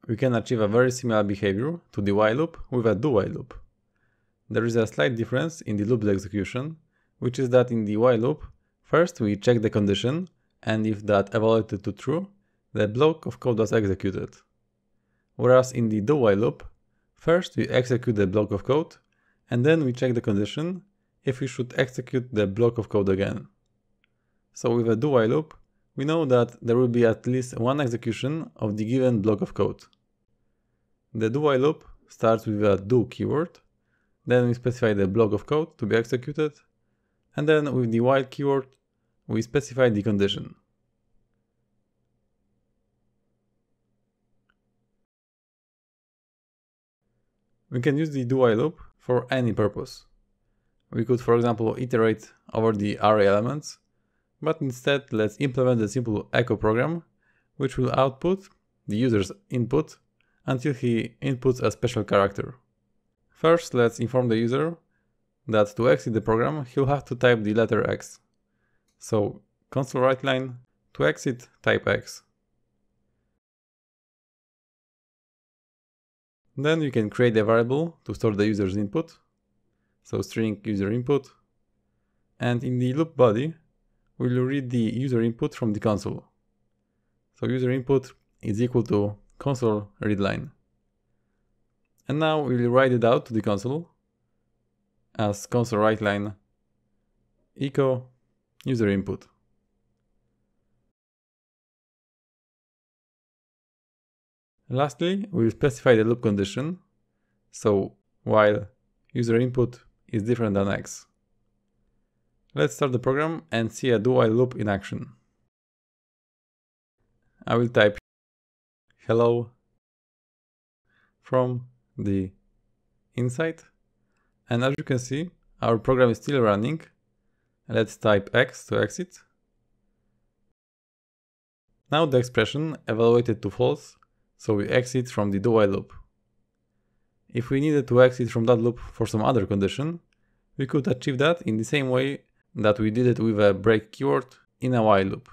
we can achieve a very similar behavior to the while loop with a do-while loop. There is a slight difference in the loop's execution, which is that in the while loop, first we check the condition, and if that evaluated to true, the block of code was executed. Whereas in the do-while loop, first we execute the block of code, and then we check the condition if we should execute the block of code again. So with a do-while loop, we know that there will be at least one execution of the given block of code. The do-while loop starts with a do keyword, then we specify the block of code to be executed, and then with the while keyword, we specify the condition. We can use the do-while loop for any purpose. We could, for example, iterate over the array elements, but instead let's implement a simple echo program which will output the user's input until he inputs a special character. First, let's inform the user that to exit the program he'll have to type the letter X. So console write line, to exit type X. Then you can create a variable to store the user's input, so string user input, and in the loop body we'll read the user input from the console. So user input is equal to console read line. And now we'll write it out to the console as console write line echo user input. Lastly, we'll specify the loop condition, so while user input is different than X. Let's start the program and see a do-while loop in action. I will type hello from the inside, and as you can see, our program is still running. Let's type X to exit. Now the expression evaluated to false, so we exit from the do-while loop. If we needed to exit from that loop for some other condition, we could achieve that in the same way that we did it with a break keyword in a while loop.